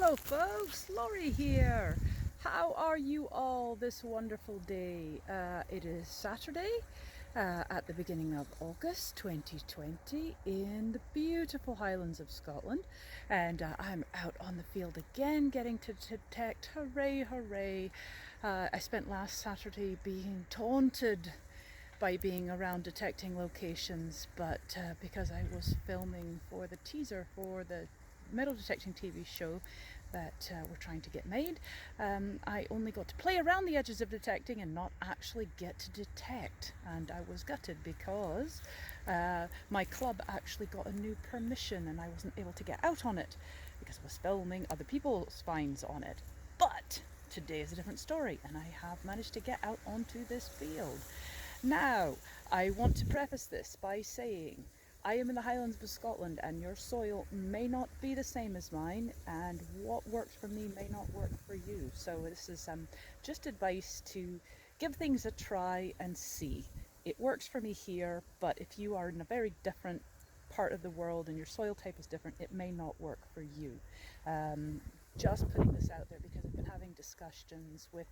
Hello folks, Laurie here. How are you all this wonderful day? It is Saturday at the beginning of August 2020 in the beautiful Highlands of Scotland, and I'm out on the field again getting to detect. Hooray, hooray. I spent last Saturday being taunted by being around detecting locations, but because I was filming for the teaser for the metal detecting TV show that we're trying to get made, I only got to play around the edges of detecting and not actually get to detect. And I was gutted because my club actually got a new permission and I wasn't able to get out on it because I was filming other people's finds on it. But today is a different story and I have managed to get out onto this field. Now, I want to preface this by saying I am in the Highlands of Scotland and your soil may not be the same as mine, and what works for me may not work for you. So this is just advice to give things a try and see. It works for me here, but if you are in a very different part of the world and your soil type is different, it may not work for you. Just putting this out there because I've been having discussions with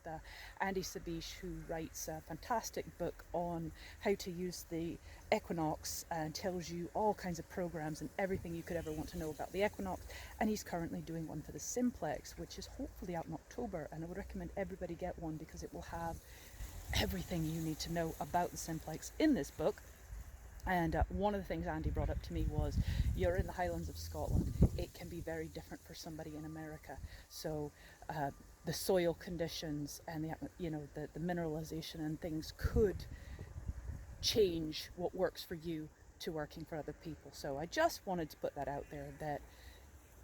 Andy Sabish, who writes a fantastic book on how to use the equinox and tells you all kinds of programs and everything you could ever want to know about the equinox. And he's currently doing one for the Simplex, which is hopefully out in October, and I would recommend everybody get one because it will have everything you need to know about the Simplex in this book. And one of the things Andy brought up to me was, you're in the Highlands of Scotland. It can be very different for somebody in America. So the soil conditions and the mineralization and things could change what works for you to working for other people. So I just wanted to put that out there, that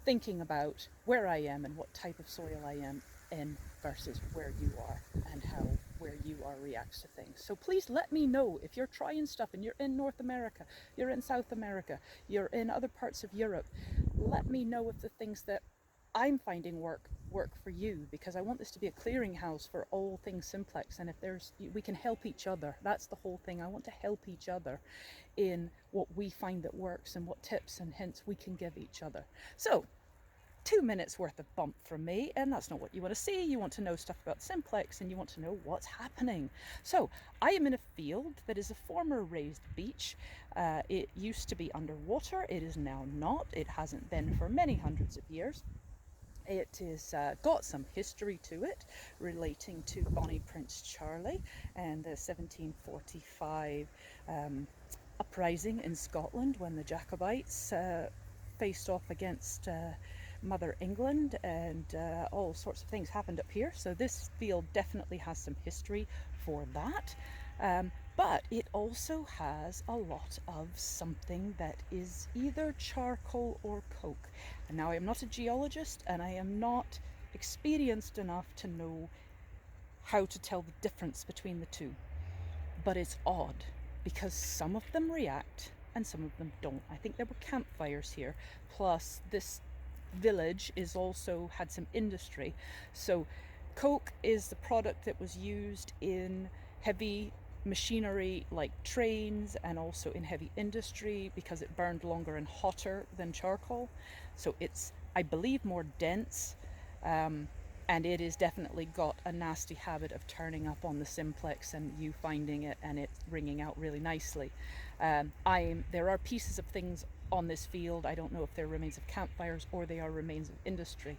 thinking about where I am and what type of soil I am in versus where you are and how where you are reacts to things. So please let me know if you're trying stuff and you're in North America, you're in South America, you're in other parts of Europe. Let me know if the things that I'm finding work for you, because I want this to be a clearinghouse for all things Simplex, and if we can help each other. That's the whole thing. I want to help each other in what we find that works and what tips and hints we can give each other. So 2 minutes worth of bump from me, and that's not what you want to see. You want to know stuff about Simplex and you want to know what's happening. So I am in a field that is a former raised beach. It used to be underwater. It is now not. It hasn't been for many hundreds of years. It has got some history to it relating to Bonnie Prince Charlie and the 1745 uprising in Scotland when the Jacobites faced off against Mother England, and all sorts of things happened up here. So this field definitely has some history for that. But it also has a lot of something that is either charcoal or coke. And now I am not a geologist and I am not experienced enough to know how to tell the difference between the two. But it's odd because some of them react and some of them don't. I think there were campfires here, plus this village is also had some industry. So coke is the product that was used in heavy machinery like trains and also in heavy industry because it burned longer and hotter than charcoal. So it's, I believe, more dense. And it is definitely got a nasty habit of turning up on the Simplex and you finding it and it ringing out really nicely. There are pieces of things on this field. I don't know if they're remains of campfires or they are remains of industry.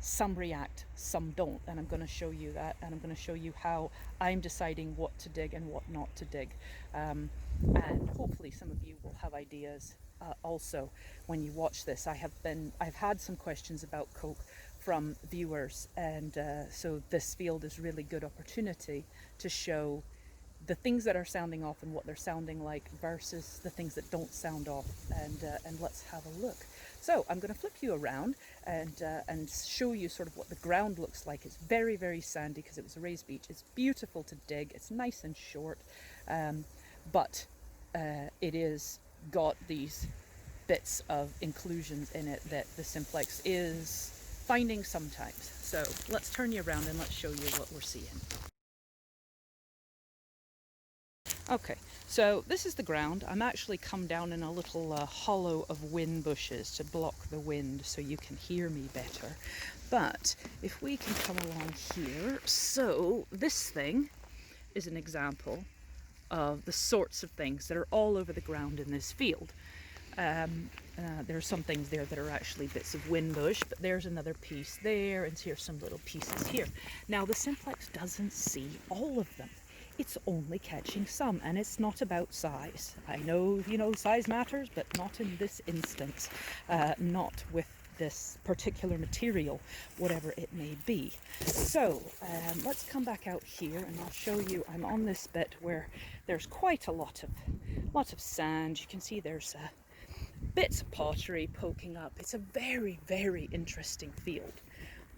Some react, some don't, and I'm going to show you that, and I'm going to show you how I'm deciding what to dig and what not to dig. And hopefully some of you will have ideas also when you watch this. I've had some questions about coke from viewers, and so this field is really good opportunity to show the things that are sounding off and what they're sounding like versus the things that don't sound off, and let's have a look. So I'm going to flip you around and show you sort of what the ground looks like. It's very, very sandy because it was a raised beach. It's beautiful to dig. It's nice and short, but it is got these bits of inclusions in it that the Simplex is finding sometimes. So let's turn you around and let's show you what we're seeing. Okay, so this is the ground. I'm actually come down in a little hollow of whin bushes to block the wind so you can hear me better. But if we can come along here, so this thing is an example of the sorts of things that are all over the ground in this field. There are some things there that are actually bits of whin bush, but there's another piece there, and here's some little pieces here. Now the Simplex doesn't see all of them. It's only catching some, and it's not about size. I know, size matters, but not in this instance, not with this particular material, whatever it may be. So let's come back out here and I'll show you. I'm on this bit where there's quite a lot of sand. You can see there's bits of pottery poking up. It's a very, very interesting field,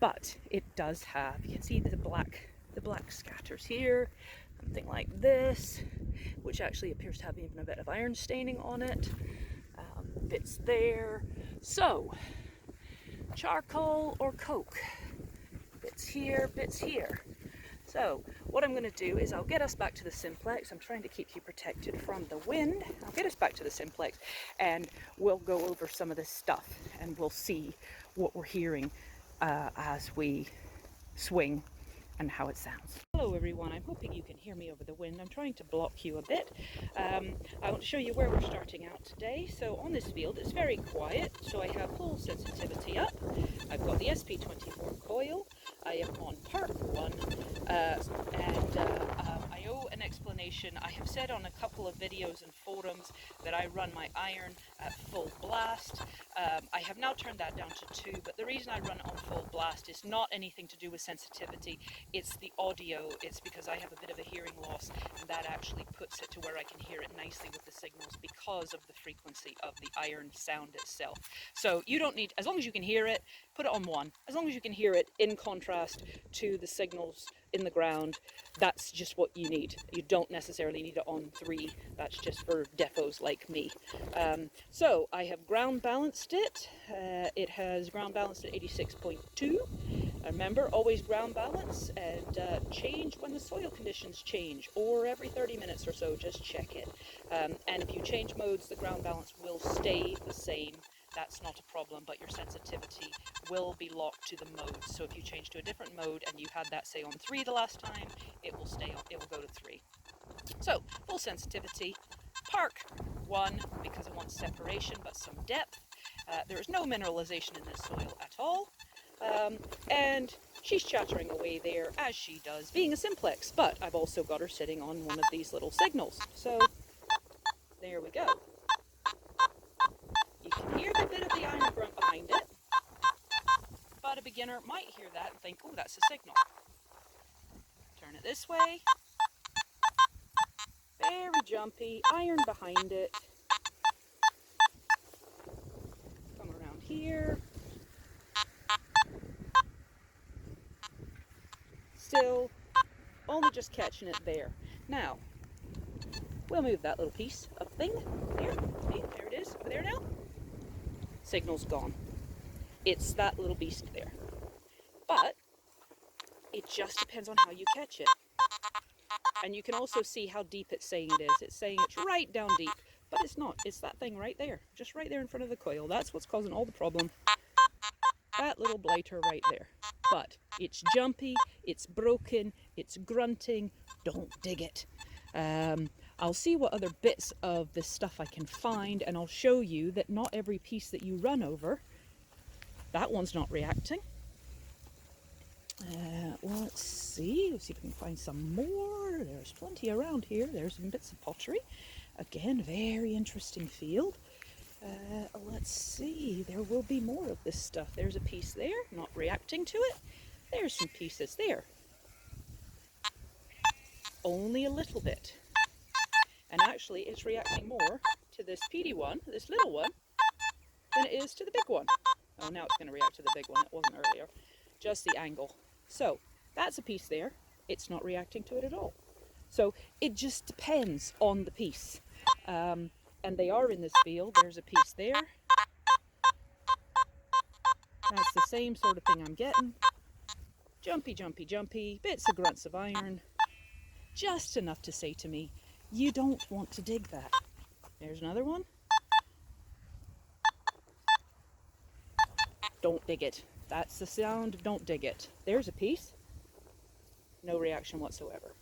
but it does have, you can see the black scatters here, something like this, which actually appears to have even a bit of iron staining on it, bits there. So charcoal or coke, bits here, bits here. So what I'm going to do is I'll get us back to the Simplex. I'm trying to keep you protected from the wind. I'll get us back to the Simplex and we'll go over some of this stuff and we'll see what we're hearing as we swing and how it sounds. Hello everyone, I'm hoping you can hear me over the wind. I'm trying to block you a bit. I want to show you where we're starting out today. So on this field it's very quiet, so I have full sensitivity up. I've got the SP24 coil. I am on Park 1 and I owe an explanation. I have said on a couple of videos and forums that I run my iron at full blast. I have now turned that down to 2, but the reason I run it on full blast is not anything to do with sensitivity. It's the audio. It's because I have a bit of a hearing loss, and that actually puts it to where I can hear it nicely with the signals because of the frequency of the iron sound itself. So you don't need, as long as you can hear it, put it on 1. As long as you can hear it in contrast to the signals in the ground, that's just what you need. You don't necessarily need it on 3. That's just for defos like me. So I have ground balanced it. It has ground balanced at 86.2. Remember, always ground balance, and change when the soil conditions change, or every 30 minutes or so, just check it. And if you change modes, the ground balance will stay the same. That's not a problem, but your sensitivity will be locked to the mode. So if you change to a different mode and you had that, say, on 3 the last time, it will stay on, it will go to 3. So full sensitivity, Park 1, because I want separation but some depth. There is no mineralization in this soil at all. And she's chattering away there, as she does, being a Simplex, but I've also got her sitting on one of these little signals. So there we go. You can hear the bit of the iron grunt behind it, but a beginner might hear that and think, oh, that's a signal. Turn it this way. Very jumpy, iron behind it. Come around here. Still, only just catching it there. Now, we'll move that little piece of thing. There, see, there it is, over there now. Signal's gone. It's that little beast there. But it just depends on how you catch it. And you can also see how deep it's saying it is. It's saying it's right down deep, but it's not. It's that thing right there, just right there in front of the coil. That's what's causing all the problem. That little blighter right there. But it's jumpy, it's broken, it's grunting. Don't dig it. I'll see what other bits of this stuff I can find, and I'll show you that not every piece that you run over, that one's not reacting. Let's see if we can find some more. There's plenty around here. There's some bits of pottery. Again, very interesting field. Let's see, there will be more of this stuff. There's a piece there, not reacting to it. There's some pieces there. Only a little bit. And actually, it's reacting more to this PD one, this little one, than it is to the big one. Oh, now it's going to react to the big one. It wasn't earlier. Just the angle. So, that's a piece there. It's not reacting to it at all. So, it just depends on the piece. And they are in this field. There's a piece there. That's the same sort of thing I'm getting. Jumpy, jumpy, jumpy. Bits of grunts of iron. Just enough to say to me, You don't want to dig that. There's another one. Don't dig it. That's the sound, don't dig it. There's a piece. No reaction whatsoever.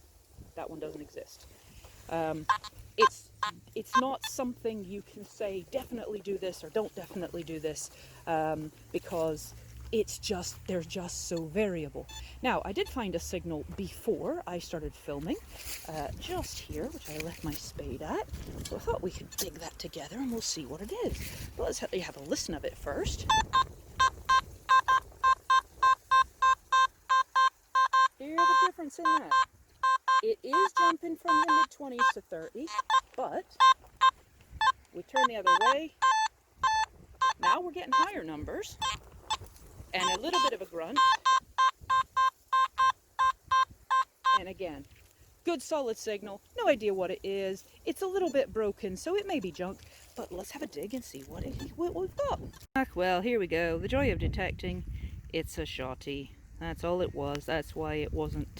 That one doesn't exist. It's not something you can say definitely do this or don't definitely do this, because they're just so variable. Now, I did find a signal before I started filming, just here, which I left my spade at. So I thought we could dig that together and we'll see what it is. But let's have a listen of it first. Hear the difference in that. It is jumping from the mid-20s to 30, but we turn the other way. Now we're getting higher numbers and a little bit of a grunt. And again, good solid signal. No idea what it is. It's a little bit broken, so it may be junk, but let's have a dig and see what we've got. Well, here we go. The joy of detecting. It's a shotty. That's all it was. That's why it wasn't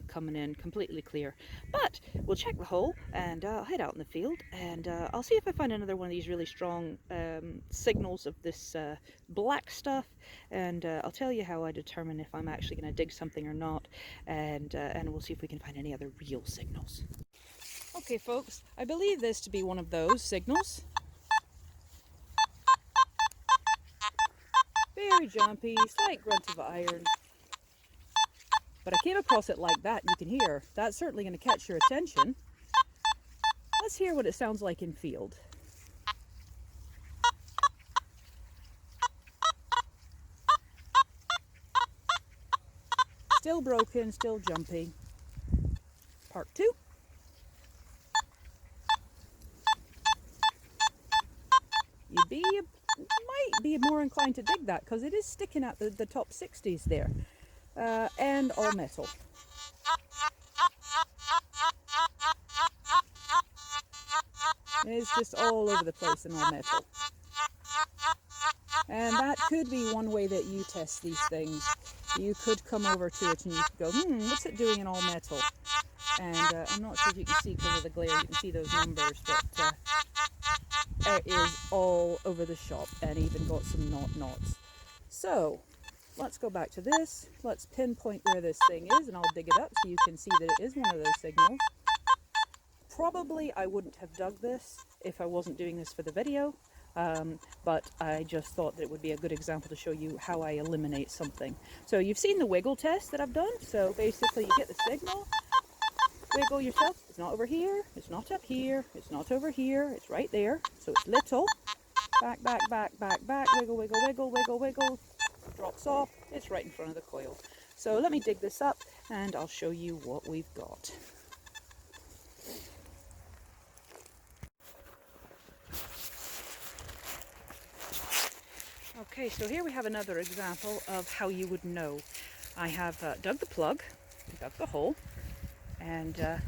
coming in completely clear. But we'll check the hole and I'll head out in the field and I'll see if I find another one of these really strong signals of this black stuff, and I'll tell you how I determine if I'm actually going to dig something or not, and we'll see if we can find any other real signals. Okay, folks, I believe this to be one of those signals. Very jumpy, slight grunt of iron. But I came across it like that, you can hear. That's certainly going to catch your attention. Let's hear what it sounds like in field. Still broken, still jumpy. Part 2. You might be more inclined to dig that because it is sticking at the top 60s there, and all metal. It's just all over the place and all metal. And that could be one way that you test these things. You could come over to it and you could go, what's it doing in all metal? And I'm not sure if you can see because of the glare, you can see those numbers, but it is all over the shop and even got some knots. So let's go back to this. Let's pinpoint where this thing is and I'll dig it up so you can see that it is one of those signals. Probably I wouldn't have dug this if I wasn't doing this for the video, but I just thought that it would be a good example to show you how I eliminate something. So you've seen the wiggle test that I've done. So basically you get the signal, wiggle yourself. It's not over here, it's not up here, it's not over here, it's right there. So it's little, back, back, back, back, back, wiggle, wiggle, wiggle, wiggle, wiggle, drops off, it's right in front of the coil. So let me dig this up and I'll show you what we've got. Okay, so here we have another example of how you would know. I have dug the plug, dug the hole, and the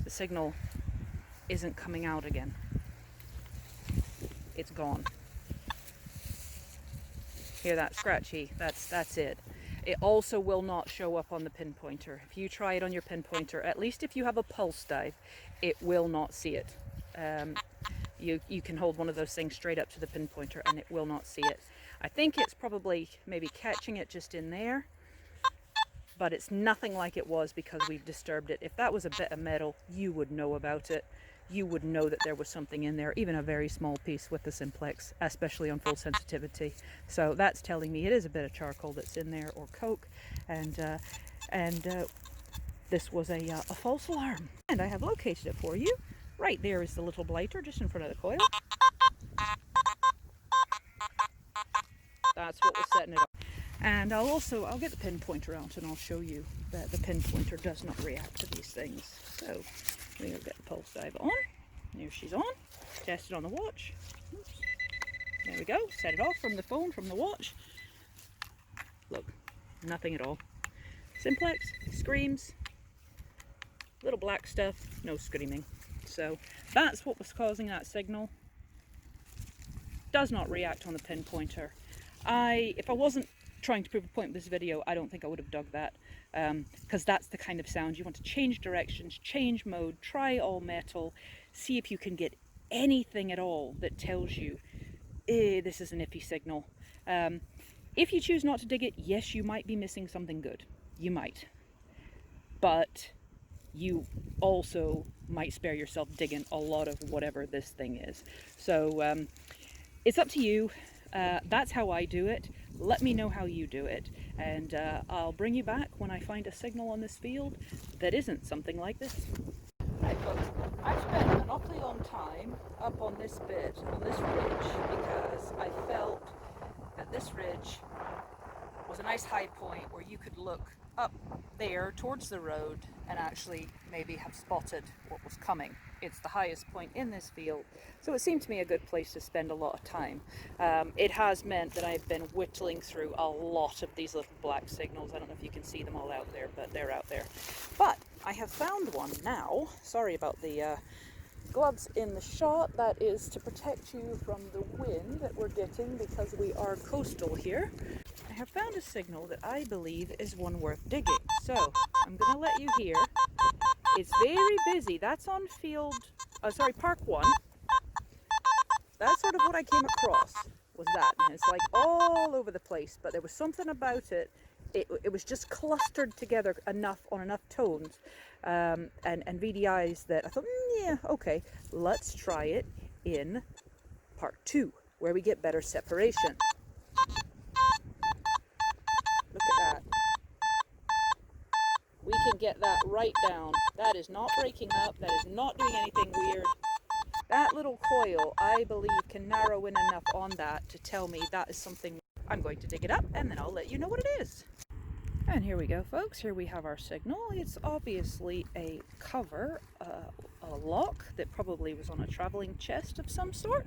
signal isn't coming out again. It's gone. Hear that scratchy? That's it. It also will not show up on the pinpointer. If you try it on your pinpointer, at least if you have a pulse dive, it will not see it. You can hold one of those things straight up to the pinpointer and it will not see it. I think it's probably maybe catching it just in there, but it's nothing like it was because we've disturbed it. If that was a bit of metal, you would know about it. You would know that there was something in there, even a very small piece with the Simplex, especially on full sensitivity. So that's telling me it is a bit of charcoal that's in there, or coke, and this was a false alarm. And I have located it for you. Right there is the little blighter just in front of the coil. That's what was setting it up. And I'll get the pinpointer out and I'll show you that the pinpointer does not react to these things. So we'll get the pulse dive on. There she's on. Test it on the watch. Oops. There we go. Set it off from the phone, from the watch. Look, nothing at all. Simplex screams. Little black stuff, no screaming. So that's what was causing that signal. Does not react on the pinpointer. If I wasn't trying to prove a point with this video, I don't think I would have dug that, because that's the kind of sound you want to change directions, change mode, try all metal, see if you can get anything at all that tells you, this is an iffy signal. If you choose not to dig it, yes, you might be missing something good. You might. But you also might spare yourself digging a lot of whatever this thing is. So it's up to you. That's how I do it. Let me know how you do it, and I'll bring you back when I find a signal on this field that isn't something like this. Right folks, I've spent an awfully long time up on this bit, on this ridge, because I felt that this ridge was a nice high point where you could look up there towards the road and actually maybe have spotted what was coming. It's the highest point in this field, so it seemed to me a good place to spend a lot of time. It has meant that I've been whittling through a lot of these little black signals. I don't know if you can see them all out there, but they're out there. But I have found one now. Sorry about the gloves in the shot. That is to protect you from the wind that we're getting because we are coastal here. I have found a signal that I believe is one worth digging. So I'm going to let you hear. It's very busy. That's on Park 1. That's sort of what I came across, was that. And it's like all over the place, but there was something about it. It was just clustered together enough on enough tones and VDIs that I thought, yeah, okay, let's try it in part 2, where we get better separation. Look at that. We can get that right down. That is not breaking up. That is not doing anything weird. That little coil, I believe, can narrow in enough on that to tell me that is something. I'm going to dig it up and then I'll let you know what it is. And here we go, folks. Here we have our signal. It's obviously a cover, a lock that probably was on a traveling chest of some sort.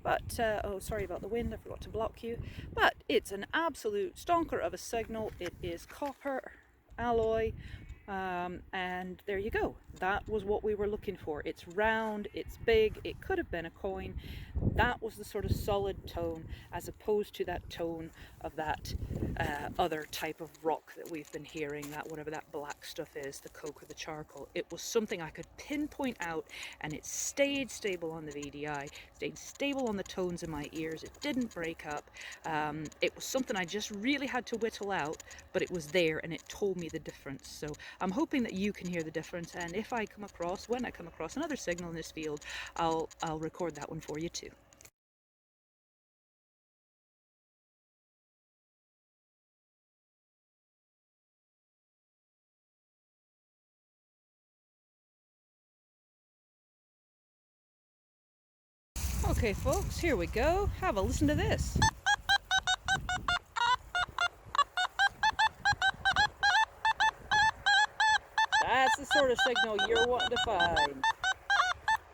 But, oh, sorry about the wind, I forgot to block you. But it's an absolute stonker of a signal. It is copper alloy, and there you go. That was what we were looking for. It's round, it's big, it could have been a coin. That was the sort of solid tone, as opposed to that tone of that other type of rock that we've been hearing, that whatever that black stuff is, the coke or the charcoal. It was something I could pinpoint out, and it stayed stable on the VDI, stayed stable on the tones in my ears. It didn't break up. It was something I just really had to whittle out, but it was there and it told me the difference. So I'm hoping that you can hear the difference, and if I come across, when I come across another signal in this field, I'll record that one for you too. Okay folks, here we go. Have a listen to this. That's the sort of signal you're wanting to find.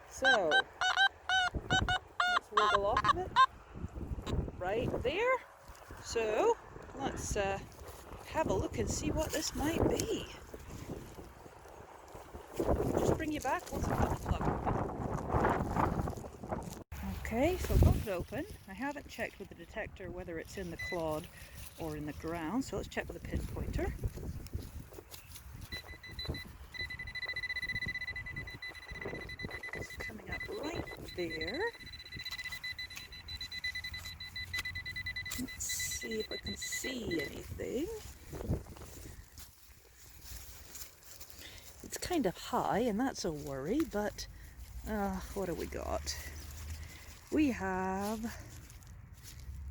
So, let's wiggle off of it. Right there. So, let's have a look and see what this might be. Just bring you back once I've got the plug. Okay, so I've got it open. I haven't checked with the detector whether it's in the clod or in the ground, so let's check with a pinpointer. It's coming up right there. Let's see if I can see anything. It's kind of high, and that's a worry, but what have we got? We have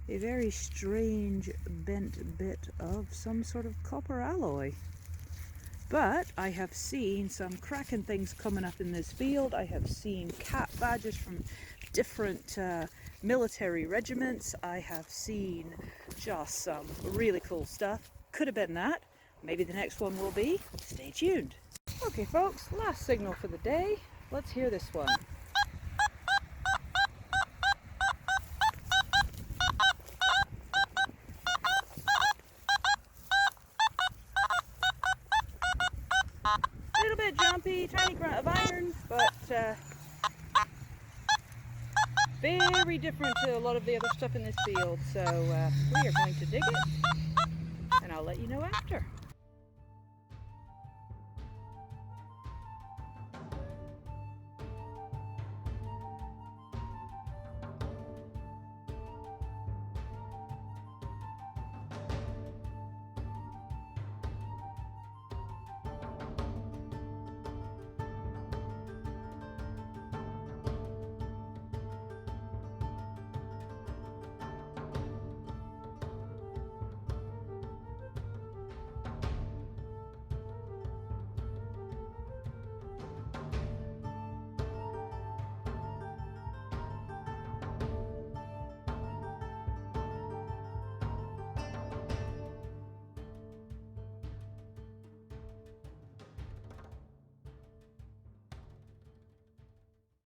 a very strange bent bit of some sort of copper alloy. But I have seen some cracking things coming up in this field. I have seen cat badges from different military regiments. I have seen just some really cool stuff. Could have been that. Maybe the next one will be. Stay tuned. Okay folks, last signal for the day. Let's hear this one. A little bit jumpy, tiny grunt of iron, but very different to a lot of the other stuff in this field. So we are going to dig it I'll let you know after.